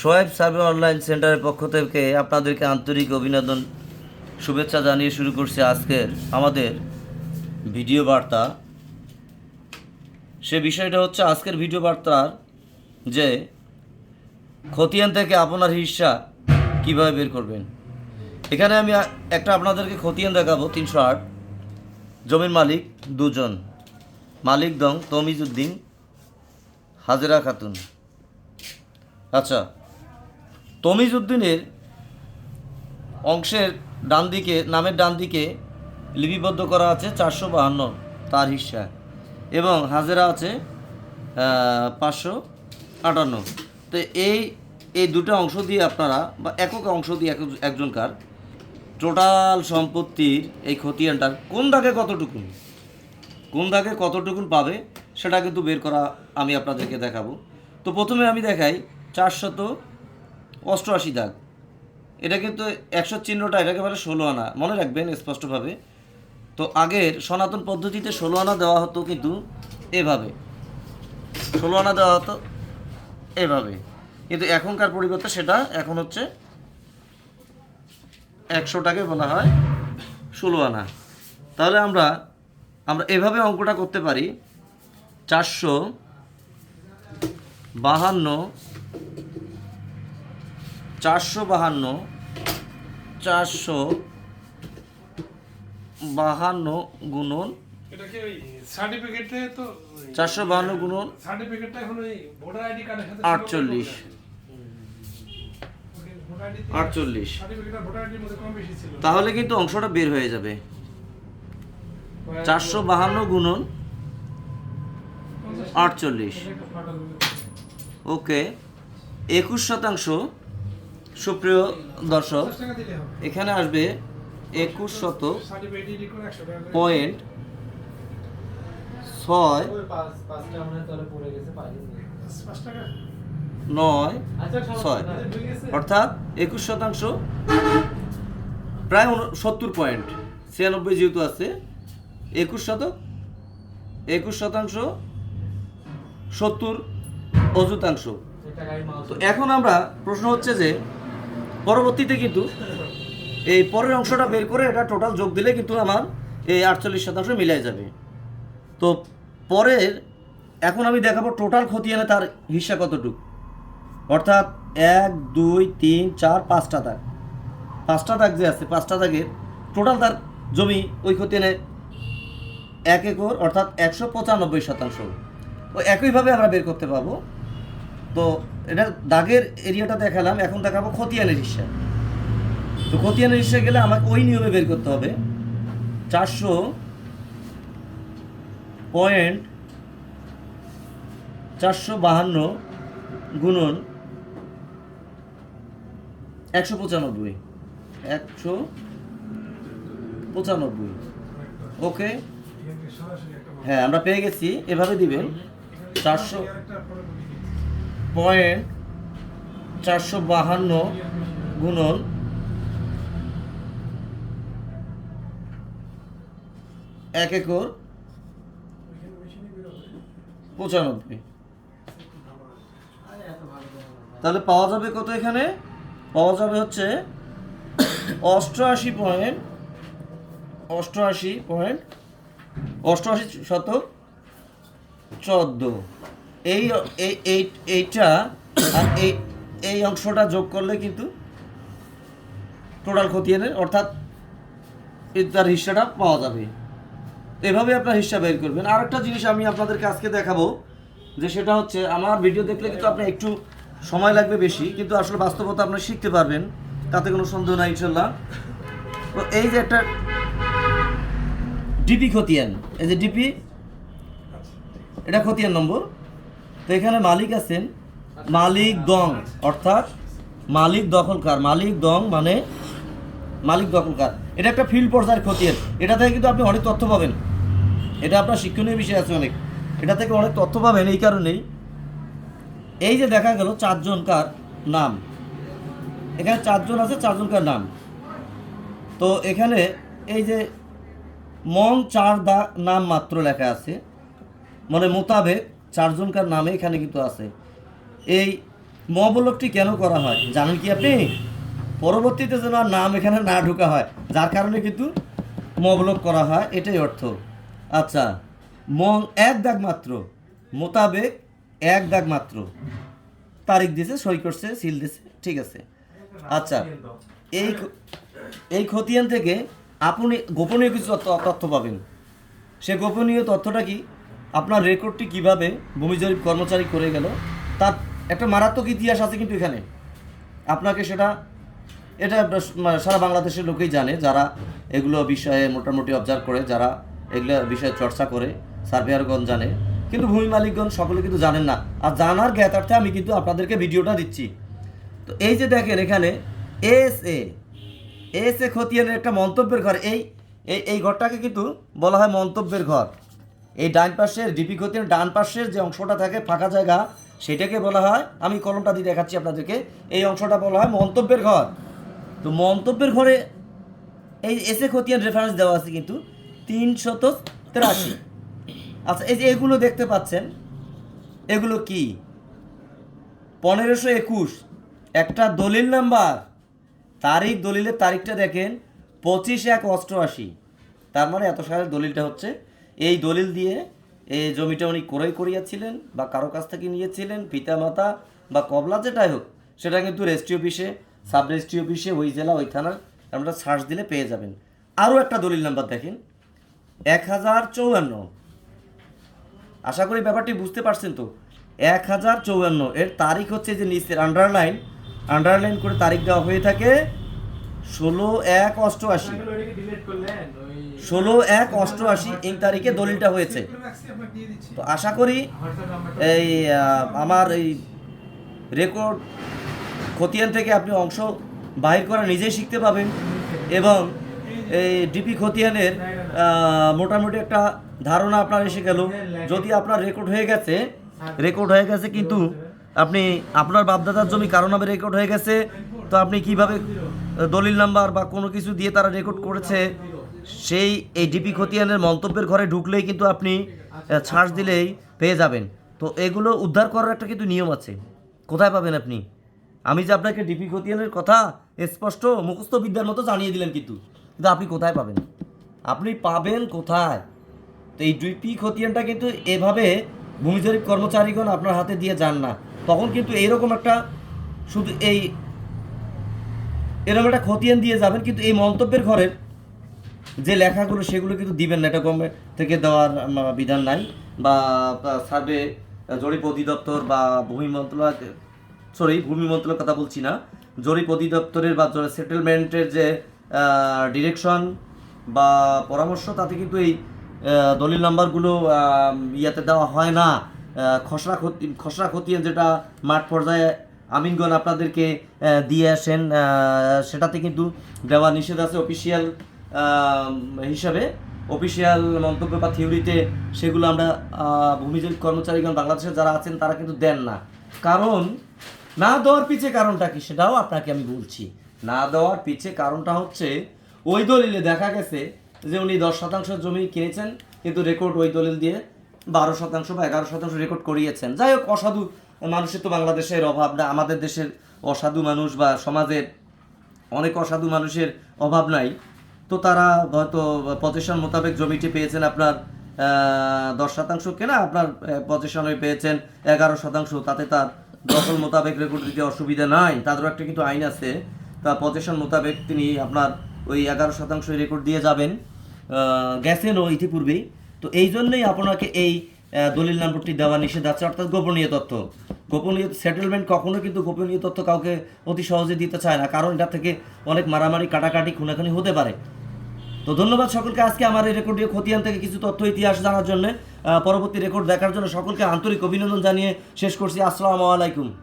সোয়েব survey online সেন্টারের পক্ষ থেকে আপনাদেরকে আন্তরিক অভিনন্দন শুভেচ্ছা জানিয়ে শুরু করছি আজকের আমাদের ভিডিও বার্তা। সে বিষয়টা হচ্ছে আজকের ভিডিও বার্তার যে খতিয়ান থেকে আপনার হিস্সা কীভাবে বের করবেন। এখানে আমি একটা আপনাদেরকে খতিয়ান দেখাবো। 308 জমির মালিক দুজন, মালিক দং তমিজউদ্দিন, হাজেরা খাতুন। আচ্ছা, তমিজউদ্দিনের অংশের ডান দিকে, নামের ডান দিকে লিপিবদ্ধ করা আছে 452 তার হিস্সা, এবং হাজেরা আছে 558। তো এই দুটো অংশ দিয়ে আপনারা, বা একক অংশ দিয়ে একজনকার টোটাল সম্পত্তির এই খতিয়ানটার কোন দাগে কতটুকুন পাবে সেটা কিন্তু বের করা আমি আপনাদেরকে দেখাবো। তো প্রথমে আমি দেখাই 488 দাগ। এটা কিন্তু 100 চিহ্নটা এটাকে বলে 16 আনা, মনে রাখবেন স্পষ্টভাবে। তো আগের সনাতন পদ্ধতিতে 16 আনা দেওয়া হতো, কিন্তু এভাবে 16 আনা দেওয়া হতো এভাবে, কিন্তু এখনকার পরিবর্তে সেটা এখন হচ্ছে 100টাকে বলা হয় 16 আনা। তাহলে আমরা এভাবে অঙ্কটা করতে পারি। 452 গুণন 452 গুণন 48। তাহলে কিন্তু অংশটা বের হয়ে যাবে। 452 গুণন 48, ওকে। 21%। সুপ্রিয় দর্শক, এখানে আসবে 21.696, অর্থাৎ 21%, প্রায় 70 পয়েন্ট, 96 যেহেতু আছে, 21% 70 অযুতাংশ। তো এখন আমরা প্রশ্ন হচ্ছে যে পরবর্তীতে কিন্তু এই পরের অংশটা বের করে এটা টোটাল যোগ দিলে কিন্তু আমার এই 48% মিলে যাবে। তো পরের এখন আমি দেখাবো টোটাল খতিয়ানে তার হিস্সা কতটুকু, অর্থাৎ 1 2 3 4 5টা দাগ, 5টা দাগ যে আছে, 5টা দাগের টোটাল তার জমি ওই খতিয়ানে 1 একর, অর্থাৎ 195%। ও একইভাবে আমরা বের করতে পারবো। তো এটা দাগের এরিয়াটা দেখালাম, এখন দেখাবো খতিয়ানের হিস্সা। তো খতিয়ানের হিস্সা গেলে আমাকে ওই নিয়মে বের করতে হবে। 400.452 গুণন 195, ওকে। হ্যাঁ, আমরা পেয়ে গেছি। এভাবে দিবেন 400.452 গুণন 1 একর 95। তাহলে পাওয়া যাবে কত? এখানে পাওয়া যাবে হচ্ছে 88.14। এইটা আর এই অংশটা যোগ করলে কিন্তু টোটাল খতিয়ানের, অর্থাৎ তার হিস্সাটা পাওয়া যাবে। এভাবে আপনার হিস্সা বের করবেন। আর একটা জিনিস আমি আপনাদেরকে আজকে দেখাবো, যে সেটা হচ্ছে, আমার ভিডিও দেখলে কিন্তু আপনার একটু সময় লাগবে বেশি, কিন্তু আসলে বাস্তবতা আপনারা শিখতে পারবেন, তাতে কোনো সন্দেহ নাই ইনশাল্লাহ। তো এই যে একটা ডিপি খতিয়ান, এই যে ডিপি, এটা খতিয়ান নম্বর। তো এখানে মালিক আছেন মালিক দং, অর্থাৎ মালিক দখলকার। মালিক দং মানে মালিক দখলকার। এটা একটা ফিল্ড পর্যায়ের খতিয়ান। এটা থেকে কিন্তু আপনি অনেক তথ্য পাবেন, এটা আপনার শিক্ষণীয় বিষয় আছে অনেক, এটা থেকে অনেক তথ্য পাবেন। এই কারণেই এই যে দেখা গেল 4 জনকার নাম, এখানে 4 জন আছে, 4 জনকার নাম। তো এখানে এই যে মন 4 নাম মাত্র লেখা আছে, মানে মোতাবেক 4 জনকার নামে এখানে কিন্তু আছে। এই মবলকটি কেন করা হয় জানেন কি আপনি? পরবর্তীতে যেন আর নাম এখানে না ঢোকা হয়, যার কারণে কিন্তু মবলক করা হয়, এটাই অর্থ। আচ্ছা, এক দাগ মাত্র, মোতাবেক এক দাগ মাত্র, তারিখ দিয়েছে, সই করছে, সিল দিয়েছে, ঠিক আছে। আচ্ছা, এই এই খতিয়ান থেকে আপনি গোপনীয় কিছু তথ্য পাবেন। সে গোপনীয় তথ্যটা কি? আপনার রেকর্ডটি কিভাবে ভূমি জরিপ কর্মচারী করে গেল, তার একটা মারাত্মক ইতিহাস আছে কিন্তু এখানে। আপনাকে এটা সারা বাংলাদেশের লোকেই জানে, যারা এগুলো বিষয়ে মোটামুটি অবজার্ভ করে, যারা এগুলো বিষয়ে চর্চা করে, সার্ভেয়ারগণ জানে, কিন্তু ভূমি মালিকগণ সকলে কিন্তু জানেন না। আর জানার জ্ঞাতার্থে আমি কিন্তু আপনাদেরকে ভিডিওটা দিচ্ছি। তো এই যে দেখেন এখানে এস এ খতিয়ানের একটা মন্তব্যের ঘর, এই ঘরটাকে কিন্তু বলা হয় মন্তব্যের ঘর। এই ডান পাশের ডিপি খতিয়ানের ডান পাশের যে অংশটা থাকে ফাঁকা জায়গা, সেটাকে বলা হয়, আমি কলমটা দিয়ে দেখাচ্ছি আপনাদেরকে, এই অংশটা বলা হয় মন্তব্যের ঘর। তো মন্তব্যের ঘরে এই এস এ খতিয়ান রেফারেন্স দেওয়া আছে কিন্তু 383। আচ্ছা, এই যে এগুলো দেখতে পাচ্ছেন, এগুলো কি? 1521 একটা দলিল নাম্বার, তারিখ, দলিলের তারিখটা দেখেন 25/1/88। তার মানে এত সালের দলিলটা হচ্ছে। এই দলিল দিয়ে এই জমিটা উনি ক্রয় করিয়াছিলেন বা কারো কাছ থেকে নিয়েছিলেন, পিতামাতা বা কবলা যেটাই হোক, সেটা কিন্তু রেজিস্ট্রি অফিসে, সাব রেজিস্ট্রি অফিসে, ওই জেলা, ওই থানার আমরা সার্চ দিলে পেয়ে যাবেন। আরও একটা দলিল নাম্বার দেখেন 1054। আশা করি ব্যাপারটি বুঝতে পারছেন তো। 1054 এর তারিখ হচ্ছে যে নিচের আন্ডারলাইন করে তারিখ দেওয়া হয়ে থাকে 16/1/88। 16/1/88 এই তারিখে দলিলটা হয়েছে। তো আশা করি এই আমার এই রেকর্ড খতিয়ান থেকে আপনি অংশ বাহির করা নিজেই শিখতে পাবেন, এবং এই ডিপি খতিয়ানের মোটামুটি একটা ধারণা আপনার এসে গেল। যদি আপনার রেকর্ড হয়ে গেছে কিন্তু আপনি আপনার বাপদাদার জমি কারো নামে রেকর্ড হয়ে গেছে, তো আপনি কিভাবে দলিল নাম্বার বা কোনো কিছু দিয়ে তারা রেকর্ড করেছে, এই ডিপি খতিয়ানের মন্তব্যের ঘরে ঢুকলেই কিন্তু আপনি সার্চ দিলেই পেয়ে যাবেন। তো এগুলো উদ্ধার করার একটা কিন্তু নিয়ম আছে। কোথায় পাবেন আপনি? আমি যে আপনাকে ডিপি খতিয়ানের কথা স্পষ্ট মুখস্থ বিদ্যার মতো জানিয়ে দিলেন, কিন্তু আপনি কোথায় পাবেন? আপনি পাবেন কোথায়? তো এই ডিপি খতিয়ানটা কিন্তু এভাবে ভূমি জরিপ কর্মচারীগণ আপনার হাতে দিয়ে যান না। তখন কিন্তু এরকম একটা এরকম একটা খতিয়ান দিয়ে যাবেন, কিন্তু এই মন্তব্যের ঘরের যে লেখাগুলো সেগুলো কিন্তু দিবেন না। এটা গভর্নমেন্ট থেকে দেওয়ার বিধান নাই, বা সার্ভে জরিপ অধিদপ্তর বা ভূমি মন্ত্রণালয়ের কথা বলছি না, জরিপ অধিদপ্তরের বা সেটেলমেন্টের যে ডিরেকশন বা পরামর্শ, তাতে কিন্তু এই দলিল নাম্বারগুলো ইয়াতে দেওয়া হয় না। খসড়া খতিয়ান যেটা মাঠ পর্যায়ে আমিনগণ আপনাদেরকে দিয়ে আসেন, সেটাতে কিন্তু দেওয়া নিষেধ আছে। অফিসিয়াল হিসাবে, অফিসিয়াল মন্তব্য বা থিওরিতে সেগুলো আমরা ভূমি জরিপ কর্মচারীগণ বাংলাদেশের যারা আছেন তারা কিন্তু দেন না। কারণ না দেওয়ার পিছে কারণটা কি সেটাও আপনাকে আমি বলছি। না দেওয়ার পিছে কারণটা হচ্ছে, ওই দলিলে দেখা গেছে যে উনি 10% জমি কিনেছেন, কিন্তু রেকর্ড ওই দলিল দিয়ে 12% বা 11% রেকর্ড করিয়েছেন। যাই হোক, অসাধু মানুষের তো বাংলাদেশের অভাব না, আমাদের দেশের অসাধু মানুষ বা সমাজের অনেক অসাধু মানুষের অভাব নাই। তো তারা হয়তো পজিশন মোতাবেক জমিটি পেয়েছেন আপনার 10% কেনা, আপনার পজিশনে পেয়েছেন 11%, তাতে তার দখল মোতাবেক রেকর্ড দিতে অসুবিধা নাই। তাদেরও একটা কিন্তু আইন আছে, তা পজিশন মোতাবেক তিনি আপনার ওই 11% রেকর্ড দিয়ে যাবেন, গেছেনও ইতিপূর্বেই। তো এই জন্যই আপনাকে এই দলিল নম্বরটি দেওয়া নিষেধ আছে, অর্থাৎ গোপনীয় তথ্য। গোপনীয় সেটেলমেন্ট কখনো কিন্তু গোপনীয় তথ্য কাউকে অতি সহজে দিতে চায় না, কারণ এটা থেকে অনেক মারামারি, কাটাকাটি, খুনাখানি হতে পারে। তো ধন্যবাদ সকলকে আজকে আমার এই রেকর্ডীয় খতিয়ান থেকে কিছু তথ্য ইতিহাস জানার জন্য। পরবর্তী রেকর্ড দেখার জন্য সকলকে আন্তরিক অভিনন্দন জানিয়ে শেষ করছি। আসসালামু আলাইকুম।